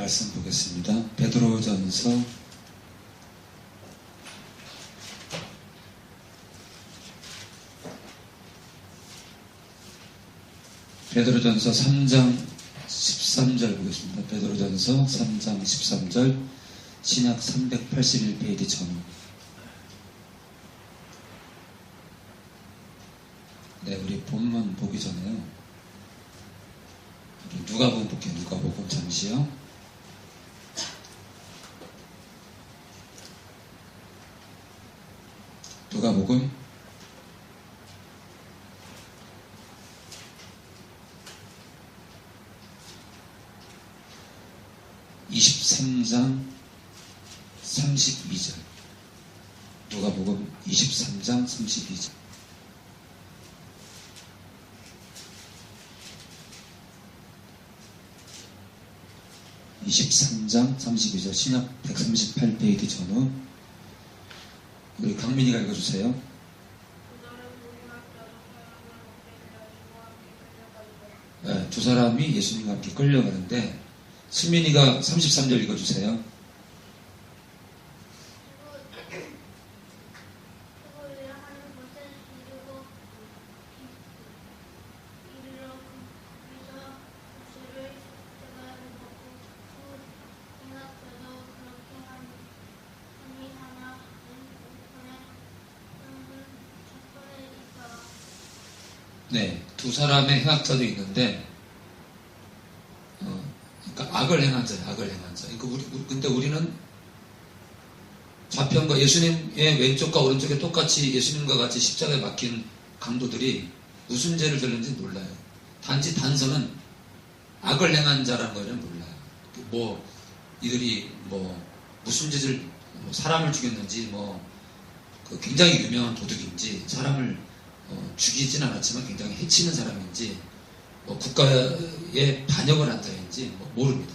말씀 보겠습니다. 베드로전서 3장 13절 보겠습니다. 베드로전서 3장 13절 신약 381페이지 전후. 네, 우리 본문 보기 전에요. 누가복음 볼게요. 누가복음 잠시요. 누가복음 23장 32절. 누가복음 23장 32절. 신약 138페이지 전후. 우리 강민이가 읽어주세요. 네, 두 사람이 예수님과 함께 끌려가는데 수민이가 33절 읽어주세요. 네, 두 사람의 행악자도 있는데, 그러니까 악을 행한 자예요, 악을 행한 자. 그러니까 근데 우리는 좌편과 예수님의 왼쪽과 오른쪽에 똑같이 예수님과 같이 십자가에 박힌 강도들이 무슨 죄를 졌는지 몰라요. 단지 단서는 악을 행한 자라는 거는 몰라요. 이들이 무슨 짓을, 사람을 죽였는지, 굉장히 유명한 도둑인지, 사람을 죽이진 않았지만 굉장히 해치는 사람인지, 국가에 반역을 한 자인지 모릅니다.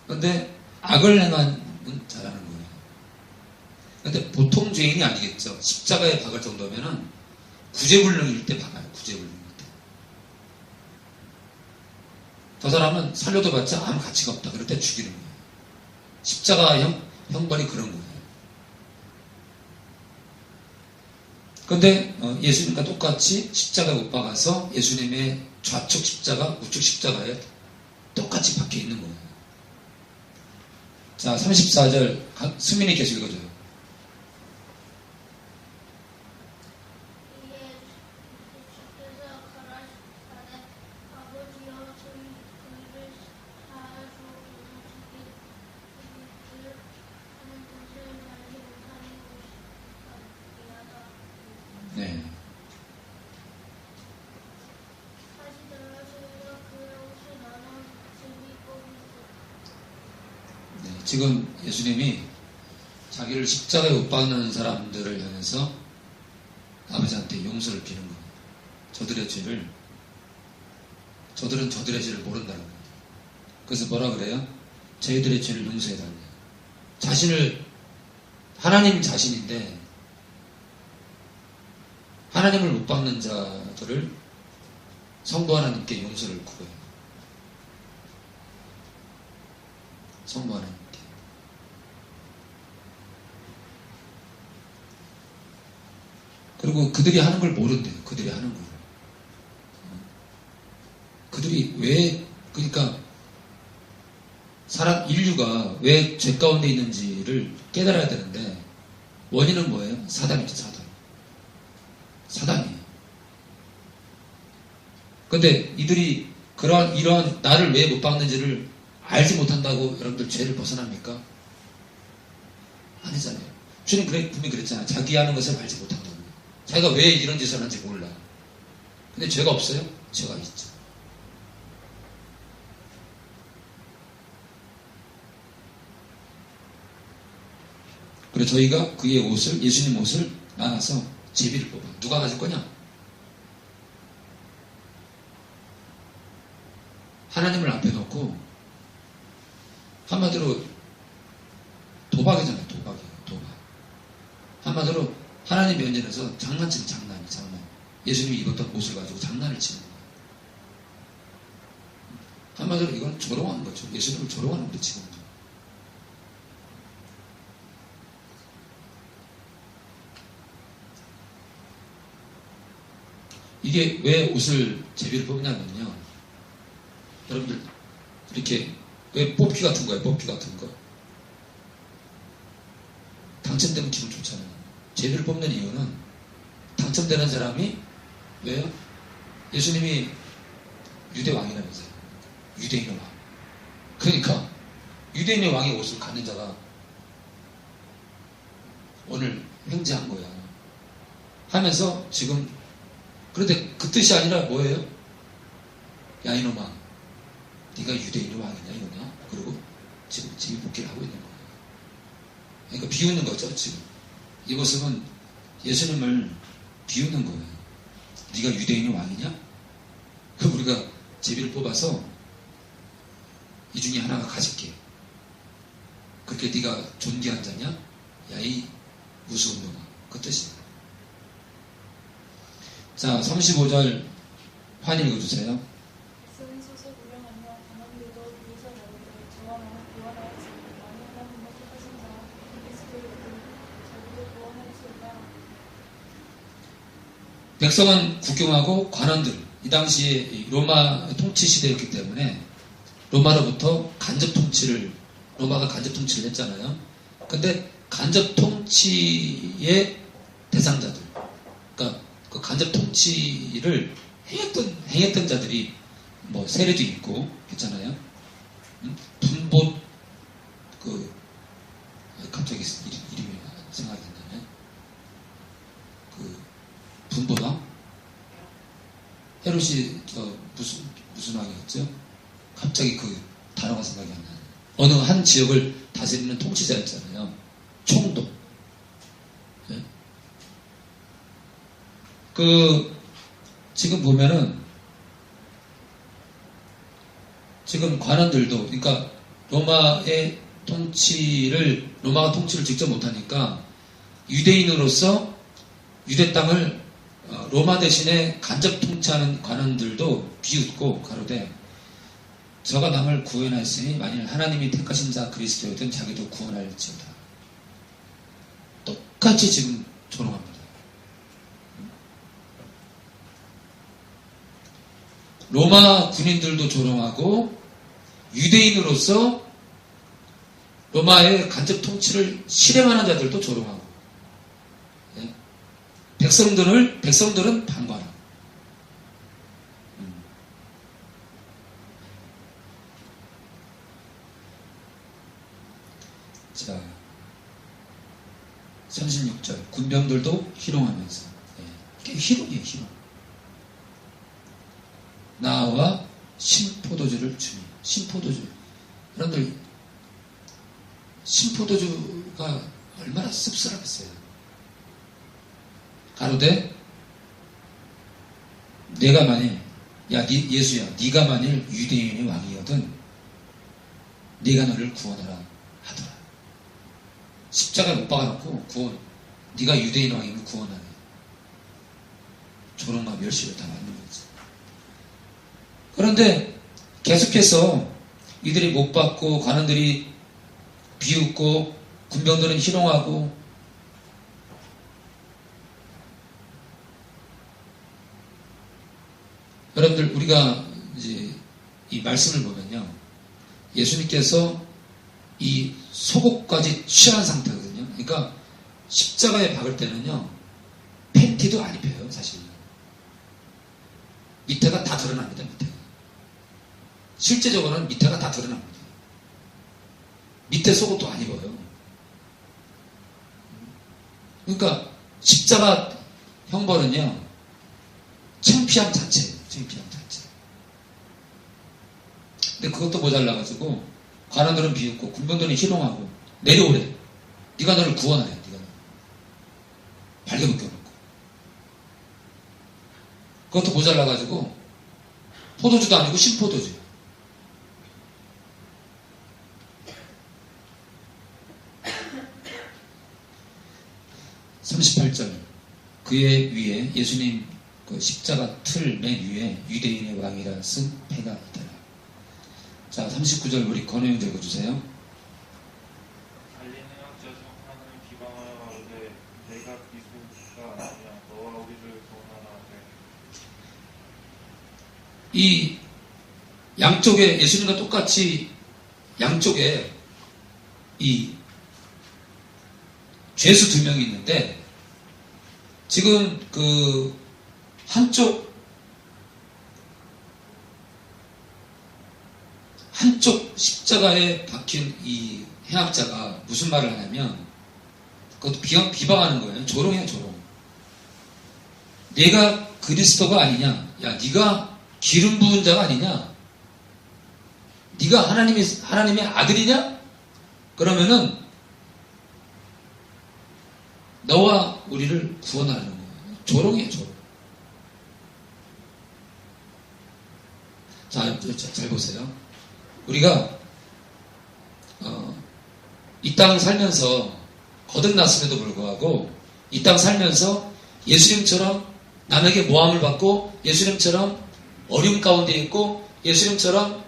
그런데 악을 행한 자라는 거예요. 그런데 보통 죄인이 아니겠죠. 십자가에 박을 정도면은 구제불능일 때 박아요. 구제불능일 때. 저 사람은 살려도 봤자 아무 가치가 없다. 그럴 때 죽이는 거예요. 십자가 형벌이 그런 거예요. 그런데 예수님과 똑같이 십자가에 못 박아서 예수님의 좌측 십자가, 우측 십자가에 똑같이 박혀 있는 거예요. 자, 34절 수민이 계속 읽어줘요. 네. 지금 예수님이 자기를 십자가에 못 박는 사람들을 향해서 아버지한테 용서를 비는 거예요. 저들은 저들의 죄를 모른다는 거예요. 그래서 뭐라 그래요? 저희들의 죄를 용서해달래요. 하나님 자신인데 하나님을 못 박는 자들을 성부 하나님께 용서를 구해요. 성부 하나님께. 그리고 그들이 하는 걸 모른대요. 그들이 하는 걸. 그들이 그러니까 인류가 왜 죄 가운데 있는지를 깨달아야 되는데 원인은 뭐예요? 사단이죠, 사단이에요. 근데 이들이 이런 나를 왜 못 박는지를 알지 못한다고 여러분들 죄를 벗어납니까? 아니잖아요. 주님 분명히 그랬잖아요. 자기 하는 것을 알지 못한다고. 자기가 왜 이런 짓을 하는지 몰라. 근데 죄가 없어요? 죄가 있죠. 그래서 저희가 예수님 옷을 나눠서 제비를 뽑아. 누가 가질 거냐? 하나님을 앞에 놓고, 한마디로 도박이잖아요. 도박이에요. 한마디로 하나님 면전에서 장난. 예수님이 입었던 옷을 가지고 장난을 치는 거예요. 한마디로 이건 조롱하는 거죠. 예수님을 조롱하는 거죠, 지금. 이게 왜 옷을 제비를 뽑냐면요. 여러분들, 이렇게, 왜 뽑기 같은 거예요? 뽑기 같은 거. 당첨되면 기분 좋잖아요. 제비를 뽑는 이유는 당첨되는 사람이, 왜요? 예수님이 유대 왕이라면서요. 유대인의 왕. 그러니까, 유대인의 왕의 옷을 갖는 자가 오늘 횡재한 거야. 하면서 지금, 그런데 그 뜻이 아니라 뭐예요? 야, 이놈아, 네가 유대인의 왕이냐, 이거냐? 그리고 지금 제비 뽑기를 하고 있는 거예요. 그러니까 비웃는 거죠, 지금. 이 모습은 예수님을 비웃는 거예요. 네가 유대인의 왕이냐? 그럼 우리가 제비를 뽑아서 이 중에 하나가 가질게. 그렇게 네가 존귀한 자냐? 야, 이 우스운 놈아. 그 뜻이에요. 자, 35절 환 읽어주세요. 백성은 국경하고 관원들, 이 당시에 로마 통치 시대였기 때문에 로마로부터 간접 통치를, 로마가 간접 통치를 했잖아요. 근데 간접 통치의 대상자들, 그러니까 그 간접 통치를 행했던 자들이 뭐 세례도 있고 했잖아요. 분보, 갑자기 이름이 생각이 안 나네. 분보당? 헤롯이 무슨 왕이었죠? 갑자기 그 단어가 생각이 안 나요. 어느 한 지역을 다스리는 통치자였잖아요. 총독. 네? 지금 보면은, 지금 관원들도, 그러니까 로마가 통치를 직접 못하니까 유대인으로서 유대 땅을 로마 대신에 간접 통치하는 관원들도 비웃고 가로되 저가 남을 구원하였으니 만일 하나님이 택하신 자 그리스도였든 자기도 구원할지어다. 똑같이 지금 조롱합니다. 로마 군인들도 조롱하고 유대인으로서 로마의 간접 통치를 실행하는 자들도 조롱하고, 네? 백성들은 방관하고. 자, 36절 군병들도 희롱하면서, 네. 희롱이에요, 희롱. 나와 신포도주를 주니. 신포도주. 여러분들, 신포도주가 얼마나 씁쓸하겠어요. 가로되 내가 만일, 예수야, 네가 만일 유대인의 왕이거든 네가 너를 구원하라 하더라. 십자가에 못 박아놓고 네가 유대인 왕이면 구원하래. 조롱과 멸시를 다 받는 거지. 그런데 계속해서 이들이 못 받고 관원들이 비웃고 군병들은 희롱하고, 여러분들 우리가 이제 이 말씀을 보면요, 예수님께서 이 속옷까지 취한 상태거든요. 그러니까 십자가에 박을 때는요 팬티도 안 입혀요. 사실 밑에가 다 드러납니다. 밑에가 실제적으로는 밑에가 다 드러납니다. 밑에 속옷도 안 입어요. 그러니까 십자가 형벌은요 창피함 자체예요. 창피함 자체. 근데 그것도 모자라가지고 관원들은 비웃고 군병들은 희롱하고 내려오래. 네가 너를 구원하래. 네가 너를 발려벗겨놓고. 그것도 모자라가지고 포도주도 아니고 신포도주. 38절 그의 위에 예수님 그 십자가 틀 맨 위에 유대인의 왕이라 쓴 패가 있더라. 39절 우리 권혜영 읽어주세요. 달린 행악자 중 하나는 비방하여 가로되 내가 그리스도가 아니냐 너와 우리를 구원하라 하되. 이 양쪽에 예수님과 똑같이 양쪽에 이 죄수 두 명이 있는데 지금 그 한쪽 십자가에 박힌 이 행악자가 무슨 말을 하냐면 그것도 비방하는 거예요. 조롱이야 조롱. 내가 그리스도가 아니냐? 야 네가 기름 부은 자가 아니냐? 네가 하나님의 아들이냐? 그러면은 너와 우리를 구원하는 거예요. 조롱이에요 조롱. 자, 잘 보세요. 우리가 이 땅 살면서 거듭났음에도 불구하고 이 땅 살면서 예수님처럼 남에게 모함을 받고 예수님처럼 어려움 가운데 있고 예수님처럼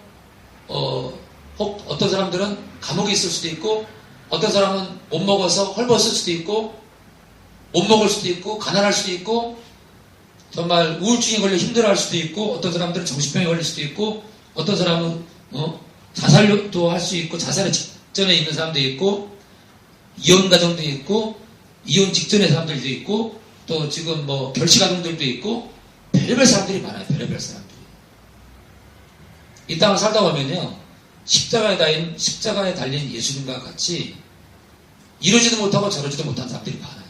혹 어떤 사람들은 감옥에 있을 수도 있고 어떤 사람은 못 먹어서 헐벗을 수도 있고 못 먹을 수도 있고 가난할 수도 있고 정말 우울증에 걸려 힘들어할 수도 있고 어떤 사람들은 정신병에 걸릴 수도 있고 어떤 사람은 자살도 할 수 있고 자살의 직전에 있는 사람도 있고 이혼 가정도 있고 이혼 직전의 사람들도 있고 또 지금 뭐 결식아동들도 있고 별의별 사람들이 많아요. 별의별 사람들이 이 땅을 살다 보면요 십자가에 달린 예수님과 같이 이러지도 못하고 저러지도 못한 사람들이 많아요.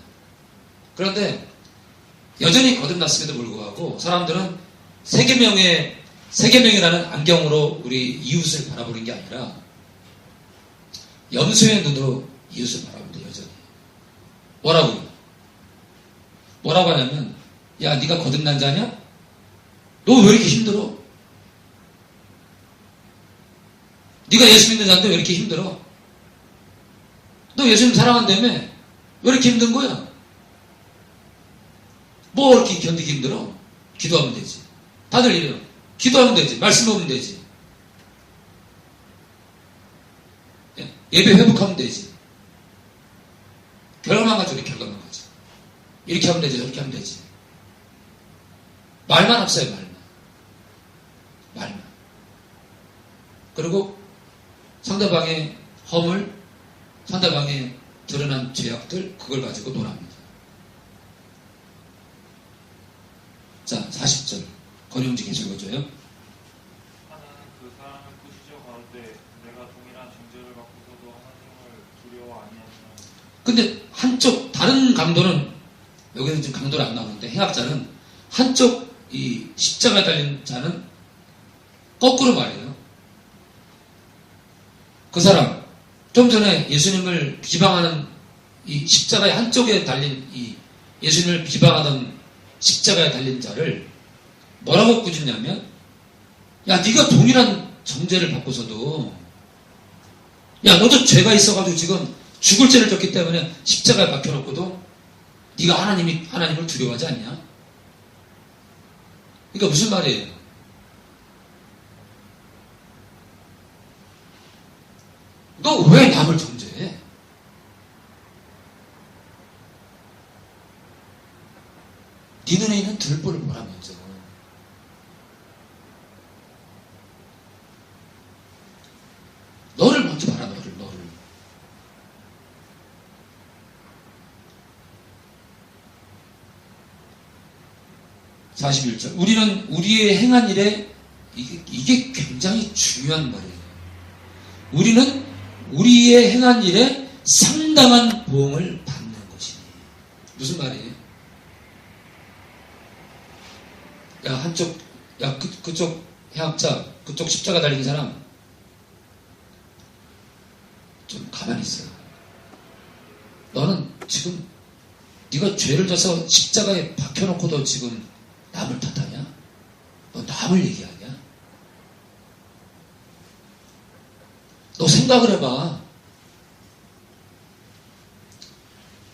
그런데 여전히 거듭났음에도 불구하고 사람들은 세계명이라는 안경으로 우리 이웃을 바라보는 게 아니라 염소의 눈으로 이웃을 바라봅니다. 여전히. 뭐라고 하냐면 야 네가 거듭난 자냐? 너 왜 이렇게 힘들어? 네가 예수 믿는 자인데 왜 이렇게 힘들어? 너 예수님 사랑한다며? 왜 이렇게 힘든 거야? 뭐 이렇게 견디기 힘들어? 기도하면 되지. 다들 이래요. 기도하면 되지. 말씀 보면 되지. 예배 회복하면 되지. 결과만 가지고 결과만 가지고. 이렇게 하면 되지. 저렇게 하면 되지. 말만 없어요. 말만. 그리고 상대방의 허물, 상대방의 드러난 죄악들 그걸 가지고 논합니다. 자, 40절. 권영지 계속 읽어줘요. 하나는 그 사람을 꾸짖어 가로되 내가 동일한 징조를 받고서도 하나님을 두려워 아니하시나. 근데 한쪽 다른 강도는 여기는 지금 강도는 안 나오는데 행악자는 한쪽 이 십자가에 달린 자는 거꾸로 말해요. 그 사람 좀 전에 예수님을 비방하는 이 십자가의 한쪽에 달린 이 예수님을 비방하던 십자가에 달린 자를 뭐라고 꾸짖냐면 야 네가 동일한 정죄를 받고서도 야 너도 죄가 있어가지고 지금 죽을 죄를 졌기 때문에 십자가에 박혀놓고도 네가 하나님을 두려워하지 않냐? 그러니까 무슨 말이에요? 너 왜 남을 정죄해? 네 눈에 있는 들보를 보라면서 너를 먼저 봐라. 너를 41절 우리는 우리의 행한 일에 이게 굉장히 중요한 말이에요. 우리는 우리의 행한 일에 상당한 보응을 받는 것이니. 무슨 말이에요? 그쪽 해학자, 그쪽 십자가 달린 사람 좀 가만히 있어. 너는 지금 네가 죄를 져서 십자가에 박혀놓고도 지금 남을 탓하냐? 너 남을 얘기하냐? 너 생각을 해봐.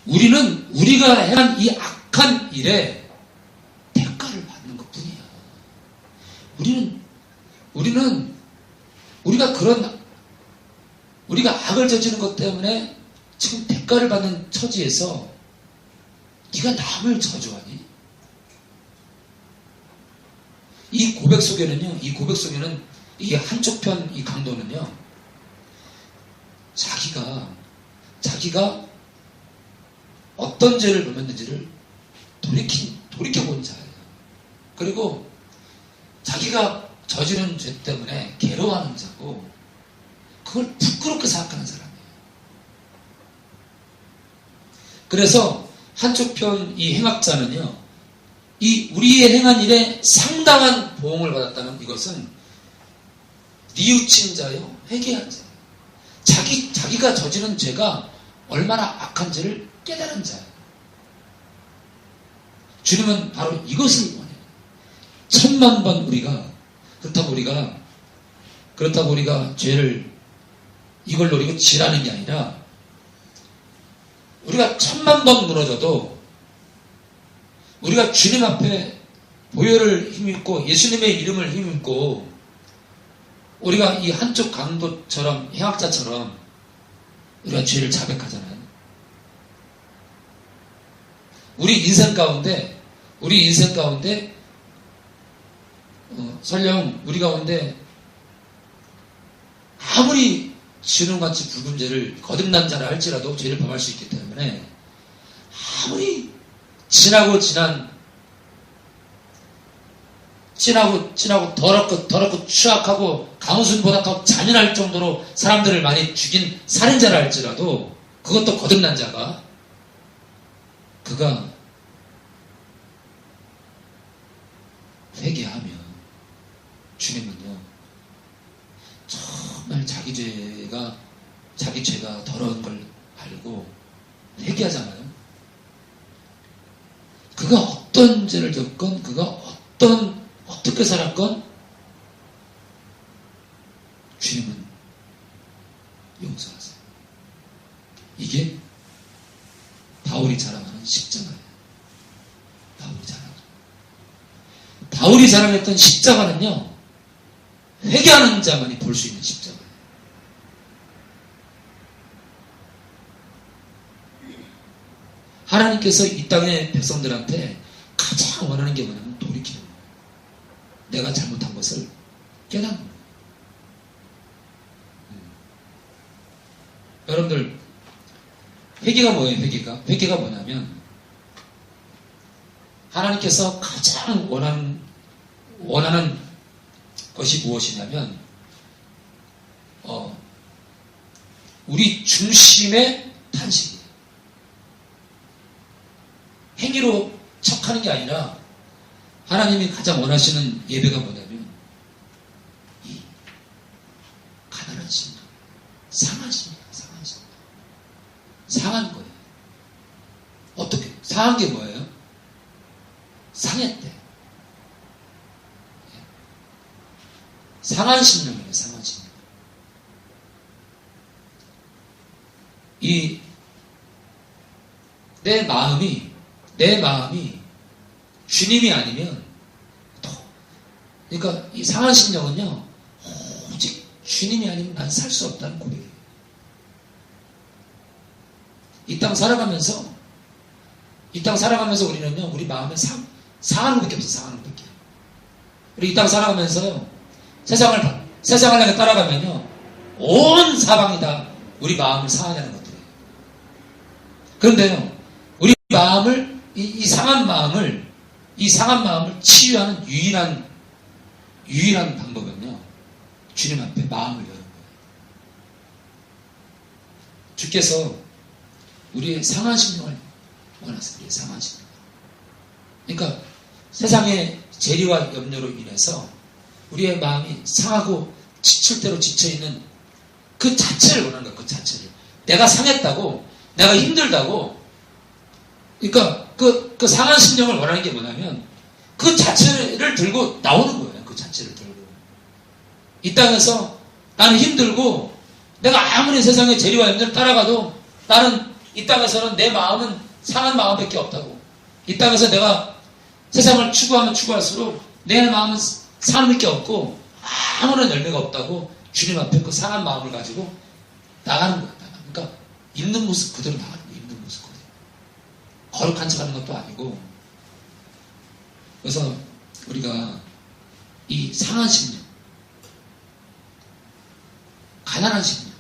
우리는 우리가 행한 이 악한 일에 대가를 받는 것 뿐이야. 우리가 그런 악을 저지른 것 때문에 지금 대가를 받는 처지에서 네가 남을 저주하니? 이 고백 속에는 이 한쪽 편 이 강도는요, 자기가 어떤 죄를 범했는지를 돌이켜본 자예요. 그리고 자기가 저지른 죄 때문에 괴로워하는 자고, 그걸 부끄럽게 생각하는 사람이에요. 그래서 한쪽 편 이 행악자는요, 이 우리의 행한 일에 상당한 보응을 받았다는 이것은 뉘우친 자요, 회개한 자예요. 자기가 저지른 죄가 얼마나 악한지를 깨달은 자예요. 주님은 바로 이것을 원해요. 1000만 번 그렇다고 우리가 죄를 이걸 노리고 지라는 게 아니라, 우리가 1000만 번 무너져도 우리가 주님 앞에 보혈을 힘입고 예수님의 이름을 힘입고 우리가 이 한쪽 강도처럼 행악자처럼 우리가 죄를 자백하잖아요. 우리 인생 가운데 설령 우리 가운데 아무리 진홍같이 붉은 죄를 거듭난 자라 할지라도 죄를 범할 수 있기 때문에, 아무리 진하고 더럽고 추악하고 강수보다 더 잔인할 정도로 사람들을 많이 죽인 살인자라 할지라도, 그것도 거듭난 자가 그가 회개하면 주님은요, 정말 자기 죄가 더러운 걸 알고 회개하잖아요. 그가 어떤 죄를 졌건, 그가 어떻게 살았건 주님은 용서하세요. 이게 바울이 자랑하는 십자가예요. 바울이 자랑했던 십자가는요, 회개하는 자만이 볼 수 있는 십자가예요. 하나님께서 이 땅의 백성들한테 가장 원하는 게 뭐냐면 돌이키는 거예요. 내가 잘못한 것을 깨닫는 거예요. 여러분들, 회개가 뭐예요? 회개가 뭐냐면, 하나님께서 가장 원하는 것이 무엇이냐면, 우리 중심의 탄식이에요. 행위로 척하는 게 아니라, 하나님이 가장 원하시는 예배가 뭐냐면, 이 가난한 심령, 상한 심령, 상한 거예요. 어떻게? 상한 게 뭐예요? 상했대. 상한 심령이에요, 상한 심령. 내 마음이 주님이 아니면, 그러니까 이 상한 심령은요, 오직 주님이 아니면 난 살 수 없다는 고백이에요. 이 땅 살아가면서 우리는요, 우리 마음에 상하는 것밖에 없어요. 상하는 것밖에. 우리 이 땅 살아가면서요, 세상을 향해 따라가면요, 온 사방이 다 우리 마음을 상하게 하는 것들이에요. 그런데요, 우리 마음을, 이 상한 마음을 치유하는 유일한 방법은요, 주님 앞에 마음을 여는 거예요. 주께서 우리의 상한 심령을 원하세요. 우리의 상한 심령. 그러니까 세상의 재리와 염려로 인해서 우리의 마음이 상하고 지칠 대로 지쳐있는 그 자체를 원하는 거예요. 그 자체를. 내가 상했다고, 내가 힘들다고, 그러니까 그 상한 심령을 원하는 게 뭐냐면, 그 자체를 들고 나오는 거예요. 그 자체를 들고. 이 땅에서 나는 힘들고, 내가 아무리 세상의 재리와 염려를 따라가도 나는 이 땅에서는 내 마음은 상한 마음밖에 없다고. 이 땅에서 내가 세상을 추구하면 추구할수록 내 마음은 상할 게 없고 아무런 열매가 없다고 주님 앞에 그 상한 마음을 가지고 나가는 거예요. 있는 모습 그대로 나가는 거예요. 있는 모습 그대로. 거룩한 척하는 것도 아니고. 그래서 우리가 이 상한 심령, 가난한 심령,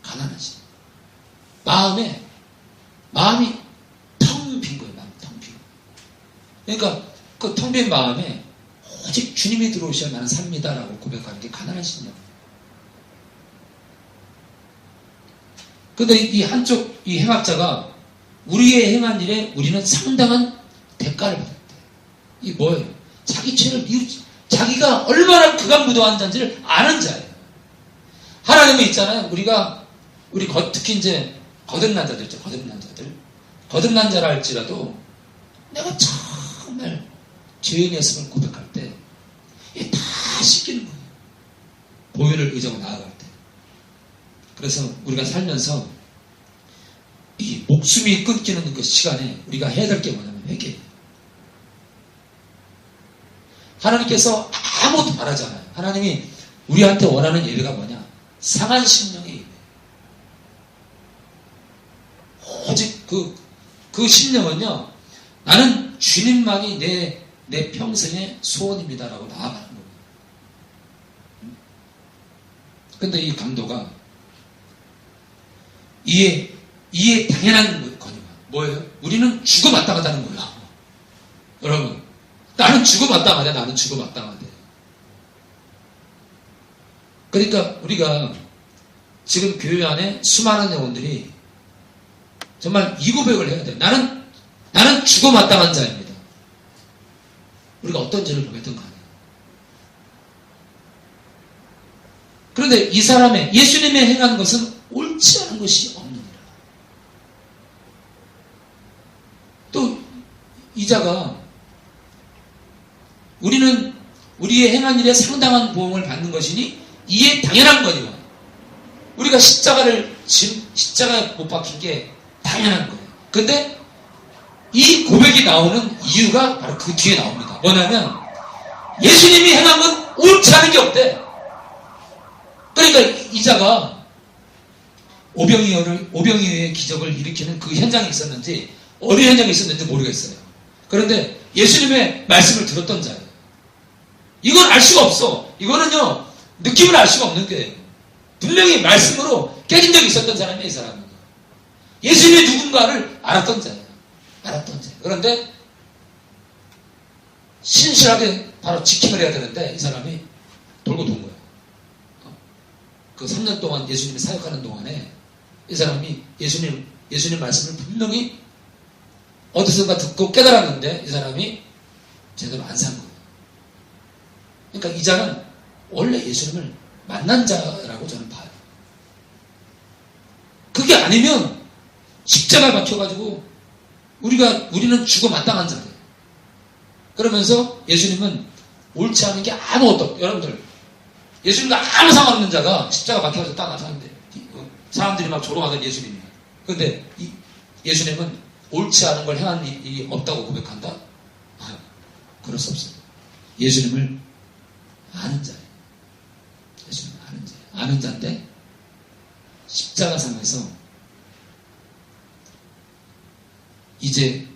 가난한 심령, 마음이 텅 빈 거예요. 마음이 텅 빈 거예요. 그러니까 그 텅 빈 마음에 오직 주님이 들어오셔야 나는 삽니다라고 고백하는 게 가난한 심령. 근데 이 한쪽 이 행악자가 우리의 행한 일에 우리는 상당한 대가를 받았대. 이게 뭐예요? 자기 죄를 자기가 얼마나 그간무도한 자인지를 아는 자예요. 하나님은 있잖아요. 특히 이제 거듭난 자들 있죠. 거듭난 자라 할지라도 내가 정말 죄인이었음을 고백할 때 이게 다 씻기는 거예요. 보혈을 의지하고 나아갈 때. 그래서 우리가 살면서 이 목숨이 끊기는 그 시간에 우리가 해야 될 게 뭐냐면 회개예요. 하나님께서 아무것도 바라지 않아요. 하나님이 우리한테 원하는 예배가 뭐냐? 상한 심령의 예배. 오직 그 심령은요, 나는 주님만이 내 평생의 소원입니다라고 나아가는 거예요. 근데 이 강도가 이에 당연한 거니와 뭐예요? 우리는 죽어마땅하다는 거예요. 여러분, 나는 죽어마땅하대. 그러니까 우리가 지금 교회 안에 수많은 영혼들이 정말 이 고백을 해야 돼요. 나는 죽어마땅한 자입니다. 우리가 어떤 죄를 범했든 간에. 그런데 이 사람의 예수님의 행한 것은 옳지 않은 것이 없느니라. 또 이자가 우리는 우리의 행한 일에 상당한 보응을 받는 것이니 이에 당연한 거니와 우리가 십자가에 못 박힌 게 당연한 거예요. 근데 이 고백이 나오는 이유가 바로 그 뒤에 나옵니다. 뭐냐면 예수님이 행한 건 옳지 않은 게 없대. 그러니까 이자가 오병이어의 기적을 일으키는 그 현장에 있었는지 어느 현장에 있었는지 모르겠어요. 그런데 예수님의 말씀을 들었던 자예요. 이건 알 수가 없어. 이거는요, 느낌을 알 수가 없는 거예요. 분명히 말씀으로 깨진 적이 있었던 사람이에요, 이 사람은. 예수님이 누군가를 알았던 자예요. 그런데 신실하게 바로 지킴을 해야 되는데 이 사람이 돌고 돈 거예요. 그 3년 동안 예수님이 사역하는 동안에 이 사람이 예수님 말씀을 분명히 어디선가 듣고 깨달았는데 이 사람이 제대로 안 산 거예요. 그러니까 이자는 원래 예수님을 만난 자라고 저는 봐요. 그게 아니면 십자가 박혀가지고 우리는 죽어 마땅한 자예요. 그러면서 예수님은 옳지 않은 게 아무것도 없어요. 여러분들, 예수님과 아무 상관없는 자가 십자가 박혀가지고 딱 나타났는데 사람들이 막 조롱하던 예수님이에요. 그런데 예수님은 옳지 않은 걸 행한 일이 없다고 고백한다? 그럴 수 없어요. 예수님을 아는 자예요. 예수님을 아는 자예요. 아는 자인데 십자가상에서 이제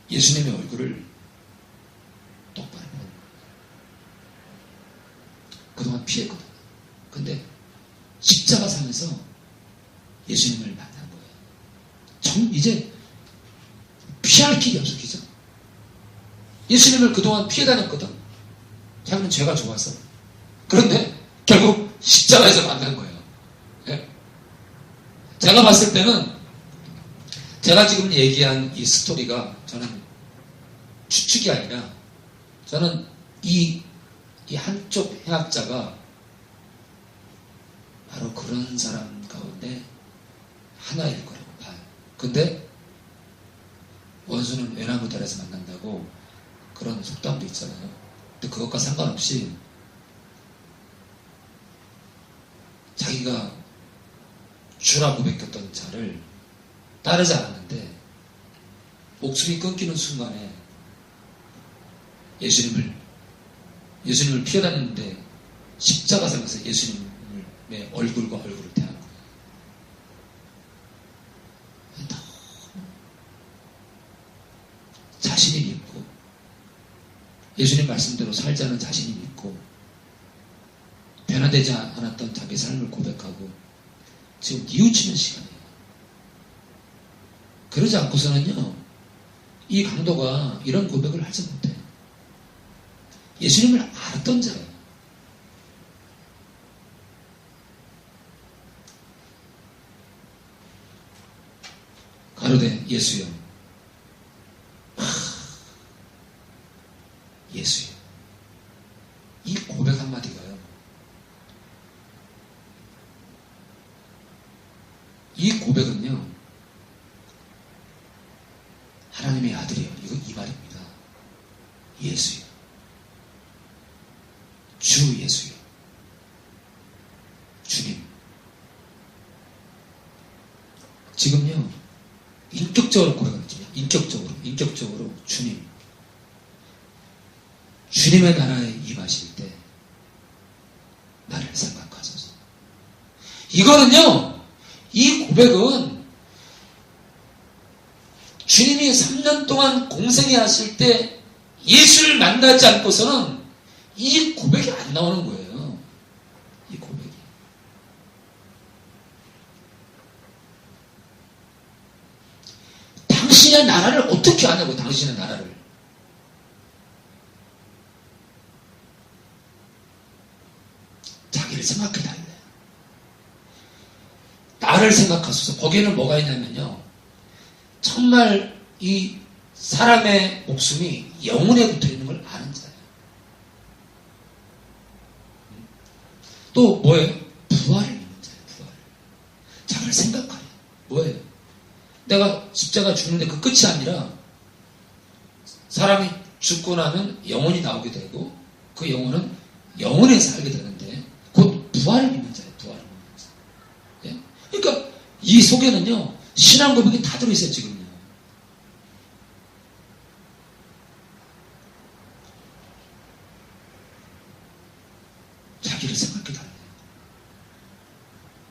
예수님의 얼굴을 똑바로 보는 거예요. 그동안 피했거든요. 근데 십자가상에서 예수님을 만난 거예요. 이제 피할 길이 없어, 그죠? 예수님을 그동안 피해 다녔거든. 자기는 죄가 좋아서. 그런데 결국 십자가에서 만난 거예요. 네? 제가 봤을 때는 제가 지금 얘기한 이 스토리가 저는 추측이 아니라 저는 이 한쪽 행악자가 바로 그런 사람 가운데 하나일 거라고 봐요. 근데 원수는 외나무다리에서 만난다고 그런 속담도 있잖아요. 근데 그것과 상관없이 자기가 주라 고백했던 자를 따르지 않았는데 목숨이 끊기는 순간에 예수님을 피해 다녔는데 십자가상에서 예수님을 얼굴과 얼굴을 대한 거예요. 자신이 믿고 예수님 말씀대로 살자는 자신이 믿고 변화되지 않았던 자기 삶을 고백하고 지금 뉘우치는 시간이에요. 그러지 않고서는요, 이 강도가 이런 고백을 하지 못해요. 예수님을 알았던 자예요. 가로되 예수여, 예수여. 이 고백 한마디가요, 이 고백은요, 하나님의 아들이요. 이거 이 말입니다. 예수요. 주 예수요. 주님. 지금요, 인격적으로 고백하죠. 인격적으로 주님. 주님의 나라에 임하실 때 나를 생각하소서. 이거는요, 이 고백은 주님이 3년 동안 공생애 하실 때 예수를 만나지 않고서는 이 고백이 안 나오는 거예요. 이 고백이. 당신의 나라를 어떻게 아냐고, 당신의 나라를. 자기를 생각해달래. 나를 생각하소서. 거기에는 뭐가 있냐면요, 정말 이 사람의 목숨이 영혼에 붙어 있는 걸 아는 자예요. 또 뭐예요? 부활을 믿는 자예요. 부활을. 자기를 생각하래. 뭐예요? 내가 십자가 죽는데 그 끝이 아니라 사람이 죽고 나면 영혼이 나오게 되고 그 영혼은 영혼에 살게 되는데 곧 부활을 믿는 자예요. 부활을 믿는 자. 예? 그러니까 이 속에는요, 신앙 고백이 다 들어있어요. 지금요. 자기를 생각해달래요.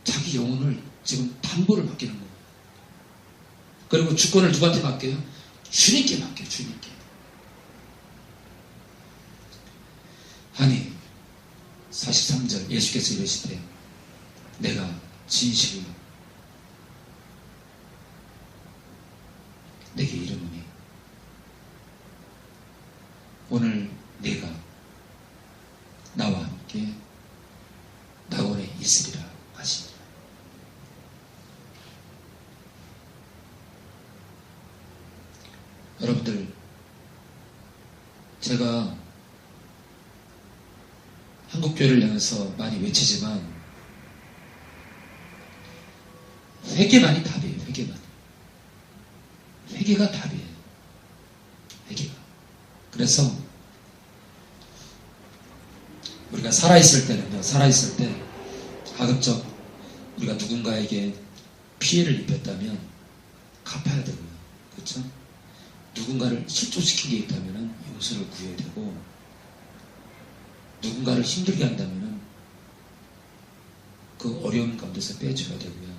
자기 영혼을 지금 담보를 맡기는 거예요. 그리고 주권을 누구한테 맡겨요? 주님께 맡겨요. 주님께. 아니 43절 예수께서 이르시되 내가 진실로 내게 이르노니 오늘 네가 나와 함께 낙원에 있으리라 하시니라. 여러분들, 제가 한국교회를 향해서 많이 외치지만 회개만이 답이에요. 회개만. 회개가 답이에요. 회개가. 그래서 우리가 살아있을 때는요, 살아있을 때 가급적 우리가 누군가에게 피해를 입혔다면 갚아야 되고요. 그렇죠? 누군가를 실족시킨 게 있다면 용서를 구해야 되고, 누군가를 힘들게 한다면 그 어려움 가운데서 빼줘야 되고요.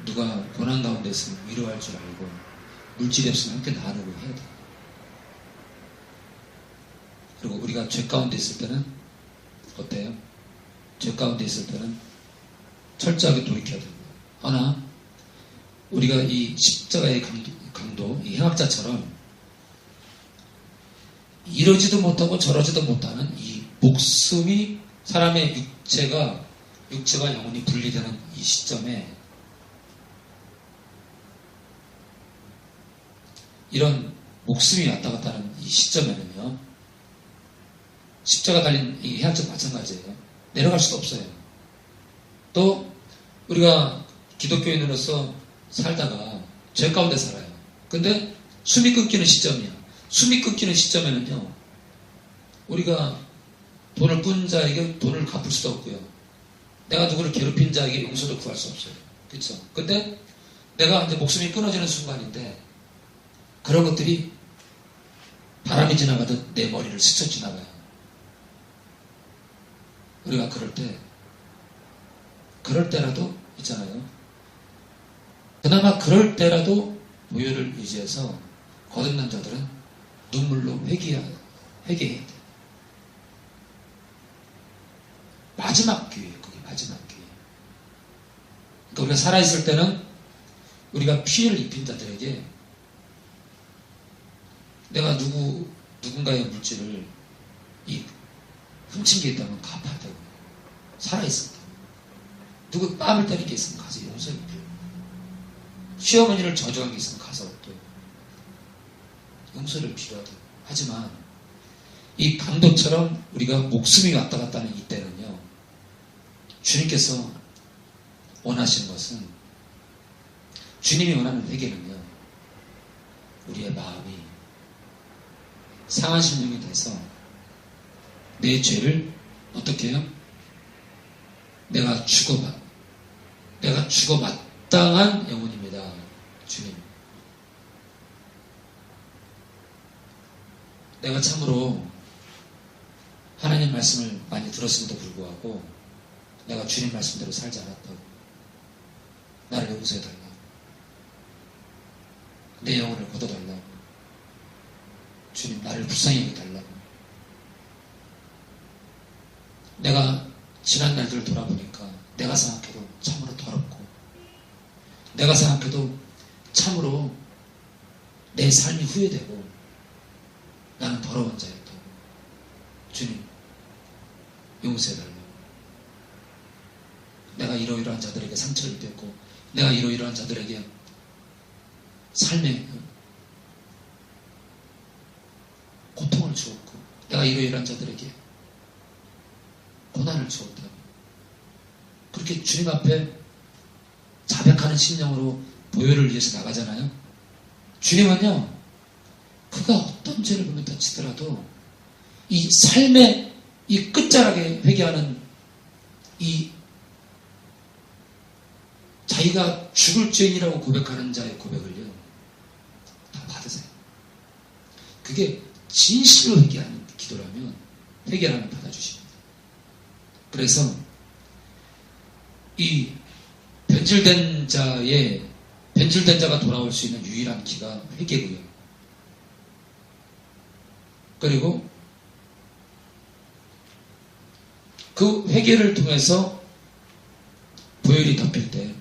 누가 고난 가운데서 위로할 줄 알고 물질이 없으면 함께 나누고 해야 돼요. 그리고 우리가 죄 가운데 있을 때는 어때요? 죄 가운데 있을 때는 철저하게 돌이켜야 되고요. 하나, 우리가 이 십자가의 강도, 이 행악자처럼 이러지도 못하고 저러지도 못하는 이 목숨이, 사람의 육체와 영혼이 분리되는 이 시점에 이런 목숨이 왔다 갔다 하는 이 시점에는요, 십자가 달린 이 해악자 마찬가지예요. 내려갈 수도 없어요. 또 우리가 기독교인으로서 살다가 죄 가운데 살아요. 근데 숨이 끊기는 시점이야. 숨이 끊기는 시점에는요, 우리가 돈을 꾼 자에게 돈을 갚을 수도 없고요. 내가 누구를 괴롭힌 자에게 용서도 구할 수 없어요. 그렇죠? 근데 내가 이제 목숨이 끊어지는 순간인데 그런 것들이 바람이 지나가듯 내 머리를 스쳐 지나가요. 우리가 그럴 때 그럴 때라도 있잖아요. 그나마 그럴 때라도 보혈을 의지해서 거듭난 자들은 눈물로 회개해야 돼. 마지막 기회, 그게 마지막 기회. 그러니까 우리가 살아있을 때는 우리가 피해를 입힌 자들에게 내가 누군가의 물질을 훔친 게 있다면 갚아야 되고, 살아있을 때. 누구 뺨을 때린 게 있으면 가서 용서해 줘. 시어머니를 저주한 게 있으면 가서 또 용서를 필요하다. 하지만 이 강도처럼 우리가 목숨이 왔다 갔다 하는 이때는요, 주님께서 원하시는 것은, 주님이 원하는 회개는요, 우리의 마음이 상한 심령이 돼서 내 죄를 어떻게 해요? 내가 죽어 마땅한 영혼입니다. 주님. 내가 참으로 하나님 말씀을 많이 들었음에도 불구하고 내가 주님 말씀대로 살지 않았다고. 나를 용서해달라고. 내 영혼을 걷어달라고. 주님, 나를 불쌍히 여겨달라고. 내가 지난 날들을 돌아보니까 내가 생각해도 참으로 더럽고, 내가 생각해도 참으로 내 삶이 후회되고 나는 더러운 자였다고. 주님, 용서해달라고. 내가 이러이러한 자들에게 상처를 입혔고, 내가 이러이러한 자들에게 삶의 고통을 주었고, 내가 이러이러한 자들에게 고난을 주었다. 그렇게 주님 앞에 자백하는 심령으로 보혈을 위해서 나가잖아요. 주님은요, 그가 어떤 죄를 범했다 치더라도 이 삶의 이 끝자락에 회개하는 이 자기가 죽을 죄인이라고 고백하는 자의 고백을요, 다 받으세요. 그게 진실로 회개하는 기도라면 회개라면 받아주십니다. 그래서 이 변질된 자가 돌아올 수 있는 유일한 기가 회개고요. 그리고 그 회개를 통해서 보혈이 덮일 때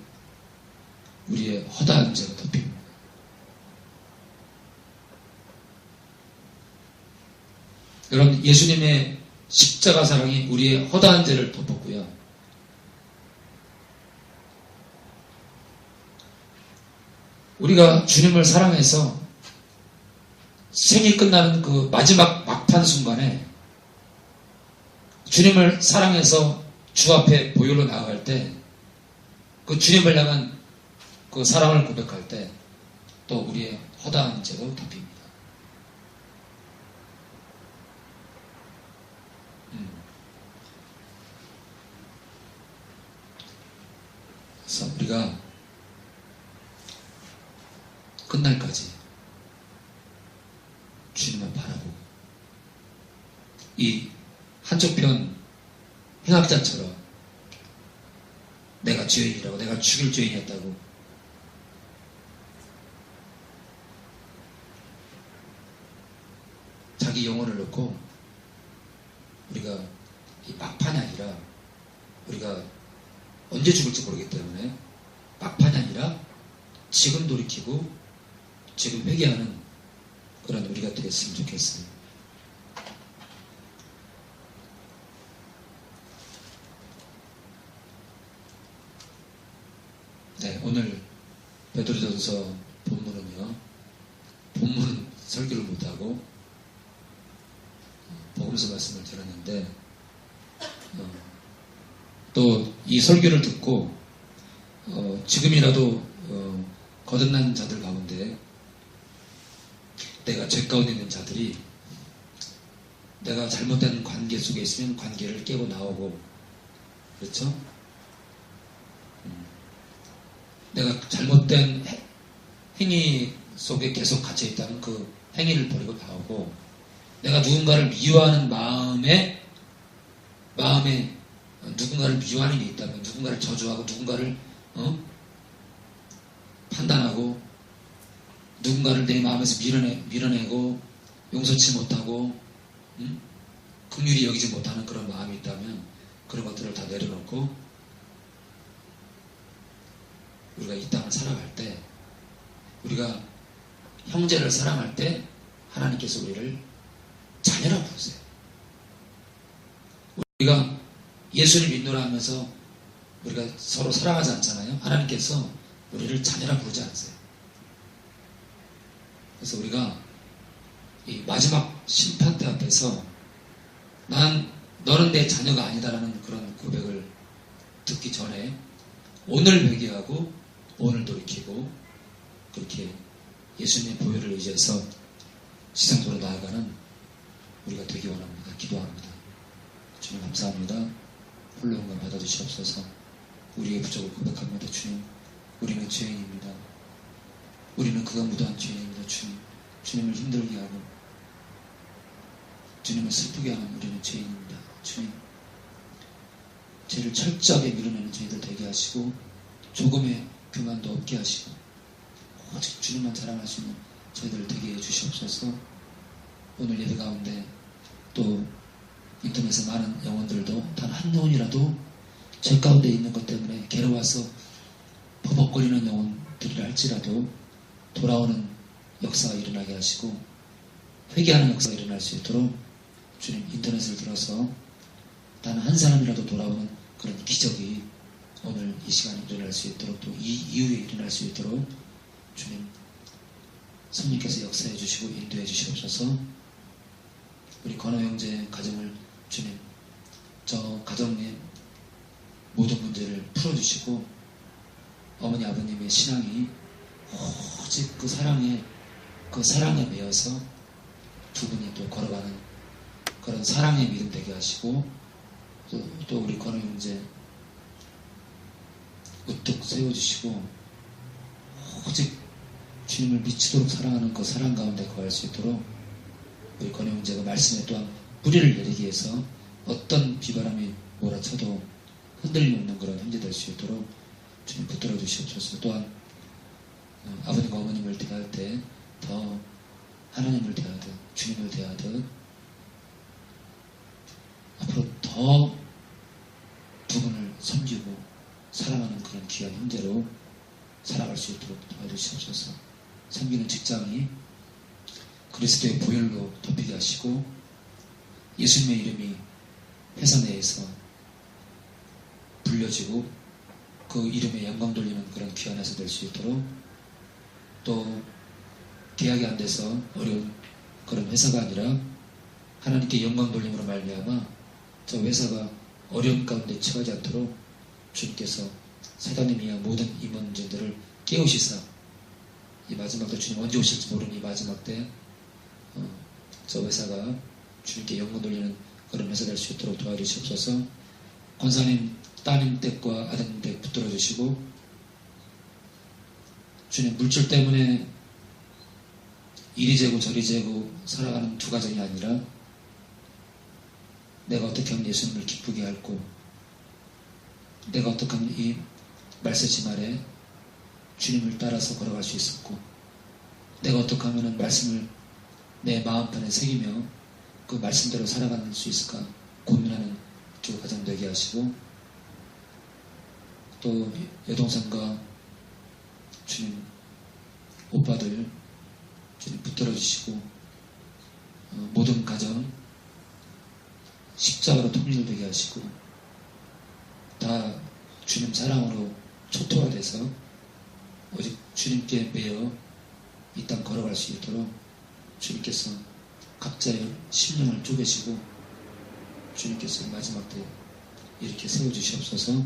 우리의 허다한 죄가 덮입니다. 여러분, 예수님의 십자가 사랑이 우리의 허다한 죄를 덮었고요. 우리가 주님을 사랑해서 생이 끝나는 그 마지막 막판 순간에 주님을 사랑해서 주 앞에 보혈로 나아갈 때, 그 주님을 향한 그 사랑을 고백할 때 또 우리의 허다한 죄도 덮입니다. 그래서 우리가 끝날까지 주님을 바라보고, 이 한쪽 편 행악자처럼 내가 죄인이라고, 내가 죽일 죄인이었다고 자기 영혼을 놓고, 우리가 이 막판이 아니라, 우리가 언제 죽을지 모르기 때문에 막판이 아니라 지금 돌이키고 지금 회개하는 그런 우리가 되었으면 좋겠습니다. 네, 오늘 베드로전서 본문은요, 본문 설교를 못하고 복음서 말씀을 들었는데, 또 이 설교를 듣고 지금이라도 거듭난 자들 가운데 내가 죄 가운데 있는 자들이 내가 잘못된 관계 속에 있으면 관계를 깨고 나오고, 그렇죠? 내가 잘못된 행위 속에 계속 갇혀 있다면 그 행위를 버리고 나오고, 내가 누군가를 미워하는 마음에 누군가를 미워하는 게 있다면, 누군가를 저주하고 누군가를 판단하고 누군가를 내 마음에서 밀어내고 용서치 못하고 긍휼히 여기지 못하는 그런 마음이 있다면 그런 것들을 다 내려놓고 우리가 이 땅을 살아갈 때, 우리가 형제를 사랑할 때 하나님께서 우리를 자녀라 부르세요. 우리가 예수를 믿노라 하면서 우리가 서로 사랑하지 않잖아요. 하나님께서 우리를 자녀라 부르지 않으세요. 그래서 우리가 이 마지막 심판대 앞에서 너는 내 자녀가 아니다라는 그런 고백을 듣기 전에 오늘 회개하고 오늘 돌이키고 그렇게 예수님의 보혈을 의지해서 지상도로 나아가는 우리가 되기 원합니다. 기도합니다. 주님 감사합니다. 홀로운 건 받아주시옵소서. 우리의 부족을 고백합니다. 주님, 우리는 죄인입니다. 우리는 그가 무도한 죄인입니다. 주님, 주님을 힘들게 하고 주님을 슬프게 하는 우리는 죄인입니다. 주님, 죄를 철저하게 밀어내는 저희들 되게 하시고 조금의 교만도 없게 하시고 오직 주님만 자랑할 수 있는 저희들 되게 해주시옵소서. 오늘 예배 가운데 또 인터넷에 많은 영혼들도 단 한 영혼이라도 죄 가운데 있는 것 때문에 괴로워서 버벅거리는 영혼들이라 할지라도 돌아오는 역사가 일어나게 하시고 회개하는 역사가 일어날 수 있도록 주님 인터넷을 들어서 단 한 사람이라도 돌아오는 그런 기적이 오늘 이 시간에 일어날 수 있도록 또 이 이후에 일어날 수 있도록 주님 성령께서 역사해 주시고 인도해 주시옵소서. 우리 건호 형제 가정을 주님 저 가정의 모든 문제를 풀어주시고 어머니 아버님의 신앙이 오직 그 사랑에 매여서 두 분이 또 걸어가는 그런 사랑의 믿음 되게 하시고 또 우리 건호 형제 우뚝 세워주시고 오직 주님을 미치도록 사랑하는 그 사랑 가운데 거할 수 있도록 우리 건호 형제가 말씀에 또한 뿌리를 내리기 위해서 어떤 비바람이 몰아쳐도 흔들림 없는 그런 형제 될 수 있도록 주님 붙들어 주시옵소서. 또한 아버님과 어머님을 대할 때 더 하나님을 대하듯 주님을 대하듯 앞으로 더 두 분을 섬기고 사랑하는 그런 귀한 형제로 살아갈 수 있도록 도와주시옵소서. 섬기는 직장이 그리스도의 보혈로 덮이게 하시고 예수님의 이름이 회사 내에서 불려지고 그 이름에 영광 돌리는 그런 귀한 회사 될 수 있도록 또 계약이 안 돼서 어려운 그런 회사가 아니라 하나님께 영광 돌림으로 말미암아 저 회사가 어려움 가운데 처하지 않도록 주님께서 사단님이 한 모든 임원진들을 깨우시사 이 마지막 때 주님 언제 오실지 모르는 이 마지막 때 저 회사가 주님께 영광 돌리는 그런 회사 될 수 있도록 도와주시옵소서. 권사님 따님 댁과 아드님 댁 붙들어 주시고 주님 물질 때문에 이리 재고 저리 재고 살아가는 두 가정이 아니라 내가 어떻게 하면 예수님을 기쁘게 할고 내가 어떻게 하면 이 말세지 말에 주님을 따라서 걸어갈 수 있었고 내가 어떻게 하면 말씀을 내 마음판에 새기며 그 말씀대로 살아갈 수 있을까 고민하는 두 가정 되게 하시고 또 여동생과 주님 오빠들 주님 붙들어 주시고 모든 가정 십자가로 통일되게 하시고 다 주님 사랑으로 초토화돼서 오직 주님께 매여 이 땅 걸어갈 수 있도록 주님께서 각자의 심령을 쪼개시고 주님께서 마지막 때 이렇게 세워주시옵소서.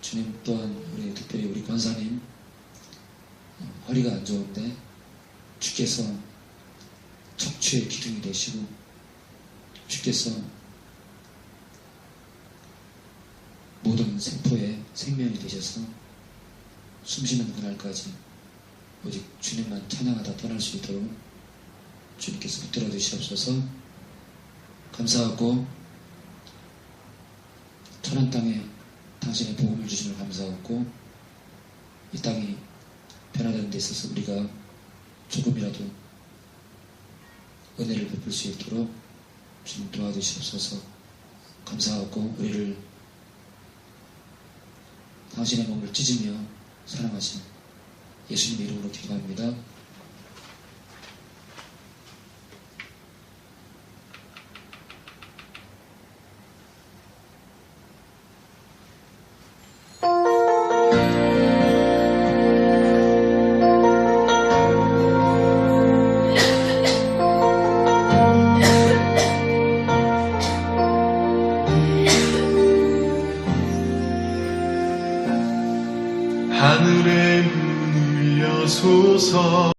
주님 또한 우리 특별히 우리 권사님 허리가 안 좋은데 주께서 척추의 기둥이 되시고 주께서 모든 세포의 생명이 되셔서 숨쉬는 그날까지 오직 주님만 찬양하다 떠날 수 있도록 주님께서 붙들어 주시옵소서. 감사하고 천한 땅에 당신의 복음을 주심을 감사하고 이 땅이 변화되는 데 있어서 우리가 조금이라도 은혜를 베풀 수 있도록 주님 도와주시옵소서. 감사하고 우리를 당신의 몸을 찢으며 사랑하신 예수님 이름으로 기도합니다. 하늘에 문을 여소서.